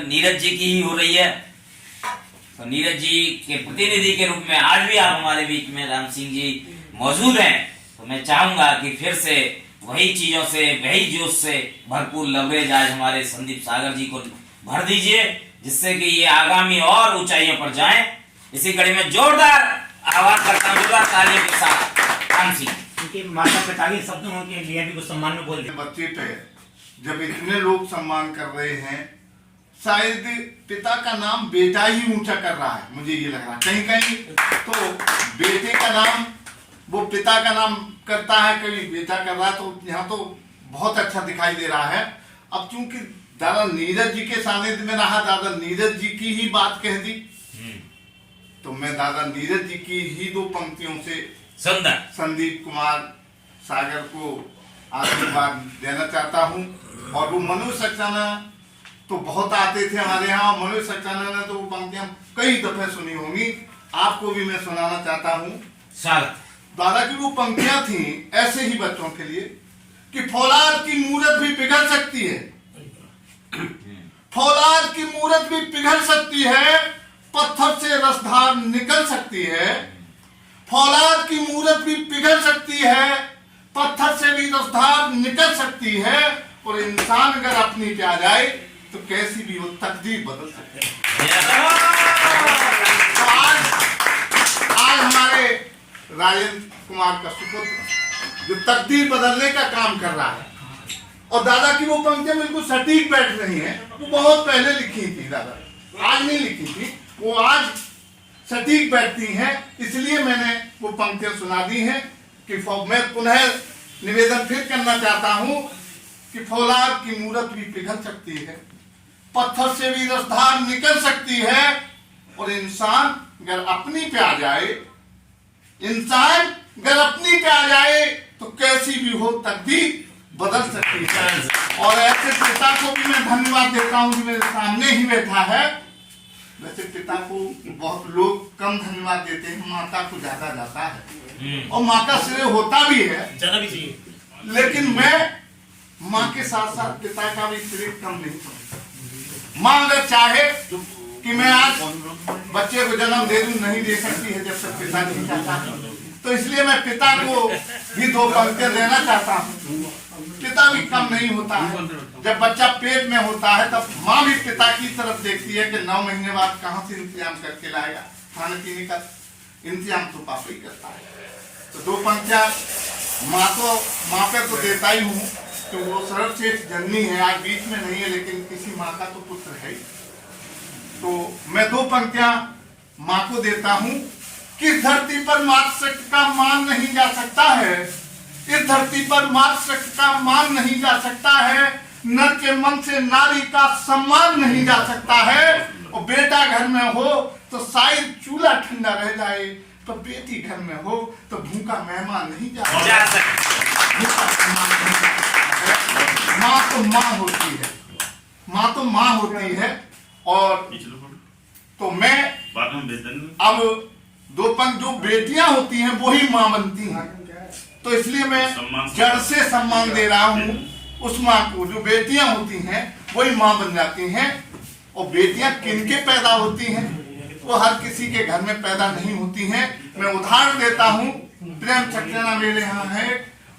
नीरज जी की ही हो रही है। तो नीरज जी के प्रतिनिधि के रूप में आज भी आप हमारे बीच में राम सिंह जी मौजूद हैं। तो मैं चाहूंगा कि फिर से वही चीजों से, वही जोश से भरपूर लवरेज आज हमारे संदीप सागर जी को भर दीजिए, जिससे कि ये आगामी और ऊंचाइयों पर जाएं। इसी कड़ी में जोरदार आवाज करता हूं, जोरदार तालियों के साथ राम सिंह। उनके माता पिता के शब्दों के लिए भी कुछ सम्मान में बोल दिया। बच्चे पे जब इतने लोग सम्मान कर रहे हैं, शायद पिता का नाम बेटा ही ऊंचा कर रहा है, मुझे ये लग रहा है। कहीं कहीं तो बेटे का नाम वो पिता का नाम करता है, कभी बेटा कर रहा है, तो यहाँ तो बहुत अच्छा दिखाई दे रहा है। अब चूंकि दादा नीरज जी के सानिध्य में रहा, दादा नीरज जी की ही बात कह दी, तो मैं दादा नीरज जी की ही दो पंक्तियों से संदीप कुमार सागर को आशीर्वाद देना चाहता हूँ। और वो मनोज सक्सेना तो बहुत आते थे हमारे यहाँ, मनोज सक्सेना ने तो वो पंक्तियां कई दफे सुनी होंगी, आपको भी मैं सुनाना चाहता हूँ। दादा की वो पंक्तियां थी ऐसे ही बच्चों के लिए कि फौलाद की मूरत भी पिघल सकती है, फौलाद की मूरत भी पिघल सकती है, पत्थर से रसधार निकल सकती है। फौलाद की मूरत भी पिघल सकती है, पत्थर से भी रसधार निकल सकती है, और इंसान अगर अपनी पे आ जाए तो कैसी भी वो तकदीर बदल सकती है। तो आज हमारे राजेंद्र कुमार का सुपुत्र जो तकदीर बदलने का काम कर रहा है, और दादा की वो पंक्तियां बिल्कुल सटीक बैठ रही हैं, वो बहुत पहले लिखी थी दादा, आज नहीं लिखी थी, वो आज सटीक बैठती हैं, इसलिए मैंने वो पंक्तियां सुना दी हैं। कि मैं पुनः निवेदन फिर करना चाहता हूं कि फौलाद की मूरत भी पिघल सकती है, पत्थर से भी रसधार निकल सकती है, और इंसान अगर अपनी पे आ जाए, इंसान अगर अपनी पे आ जाए तो कैसी भी हो तकदीर बदल सकती है। और ऐसे पिता को भी मैं धन्यवाद देता हूं जो मेरे सामने ही बैठा है। वैसे पिता को बहुत लोग कम धन्यवाद देते हैं, माता को ज्यादा जाता है, और माँ का श्रेय होता भी है, जाना भी चाहिए, लेकिन मैं माँ के साथ साथ पिता का भी श्रेय कम नहीं समझता। माँ अगर चाहे कि मैं आज बच्चे को जन्म दे दूं, नहीं दे सकती है जब तक पिता नहीं चाहता, तो इसलिए मैं पिता को भी दो पंक्तियां देना चाहता हूँ। पिता भी कम नहीं होता है, जब बच्चा पेट में होता है तब माँ भी पिता की तरफ देखती है कि 9 महीने बाद कहाँ से इंतजाम करके लाएगा, खाने पीने का इंतजाम तो पापा ही करता है। तो दो पंक्तियां माँ पे तो देता ही हूँ कि वो सर्वश्रेष्ठ जननी है, आज बीच में नहीं है, लेकिन किसी माँ का तो पुत्र है। तो मैं दो पंक्तियां माँ को देता हूँ। किस धरती पर मातृशक्ति का मान नहीं जा सकता है, इस धरती पर मातृशक्ति का मान नहीं जा सकता है, नर के मन से नारी का सम्मान नहीं जा सकता है। और बेटा घर में हो तो शायद चूल्हा ठंडा रह जाए, तो बेटी घर में हो तो भूखा मेहमान नहीं जा सकता। माँ तो माँ होती है, माँ तो माँ होती है। और तो मैं अब दो पंख जो बेटियां होती हैं वही माँ बनती हैं, तो इसलिए मैं जड़ से सम्मान दे रहा हूँ उस माँ को। जो बेटियां होती हैं वही माँ बन जाती हैं। और बेटियां किनके पैदा होती हैं, वो हर किसी के घर में पैदा नहीं होती हैं। मैं उदाहरण देता हूँ, प्रेम सक्सेना मेरे यहाँ है,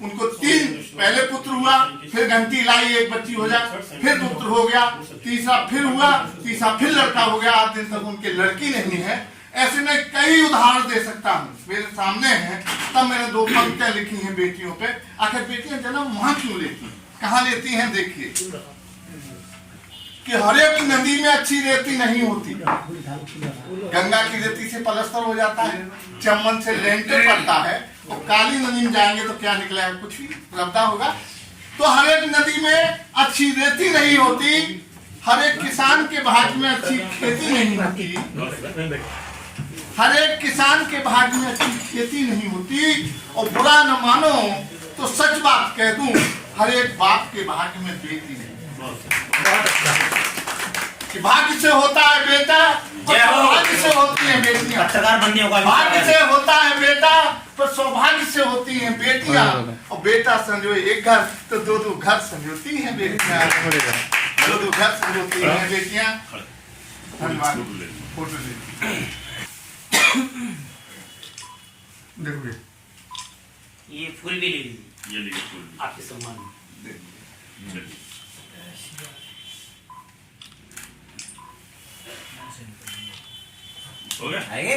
उनको 3 पहले पुत्र हुआ, फिर घंटी लाई, एक बच्ची हो जाए, फिर पुत्र हो गया, तीसरा फिर हुआ, तीसरा फिर लड़का हो गया, आज दिन तक उनके लड़की नहीं है। ऐसे में कई उदाहरण दे सकता हूँ, मेरे सामने है। तब मैंने 2 पंक्तियां लिखी हैं बेटियों पे। आखिर बेटियां जन्म वहां क्यों लेती हैं, कहाँ लेती हैं? देखिए कि हर एक नदी में अच्छी रेती नहीं होती, गंगा की रेती से पलस्तर हो जाता है, चम्मन से लेंटर पड़ता है, और काली नदी में जाएंगे तो क्या निकलेगा, कुछ भी रब्दा होगा। तो हर एक नदी में अच्छी रेती नहीं होती, हर एक किसान के भाग्य में अच्छी खेती नहीं होती, हर एक किसान के भाग्य में अच्छी खेती नहीं होती। और बुरा न मानो तो सच बात कह दूं, हर एक बाप के भाग्य में बेटी नहीं। कि भाग्य से होता है बेटा, भाग्य से होती है बेटियां, भाग्य से होता है बेटा पर सौभाग्य से होती हैं बेटियां। और बेटा संजोए एक घर तो 2-2 घर संजोती हैं बेटियां। शुद्ध भक्त होती हैं बेटियां। धन्यवाद। फोटो ले देखो ये फूल भी ले लीजिए ये लीजिए फूल। आपके सम्मान में। चलिए। हो गया? आएंगे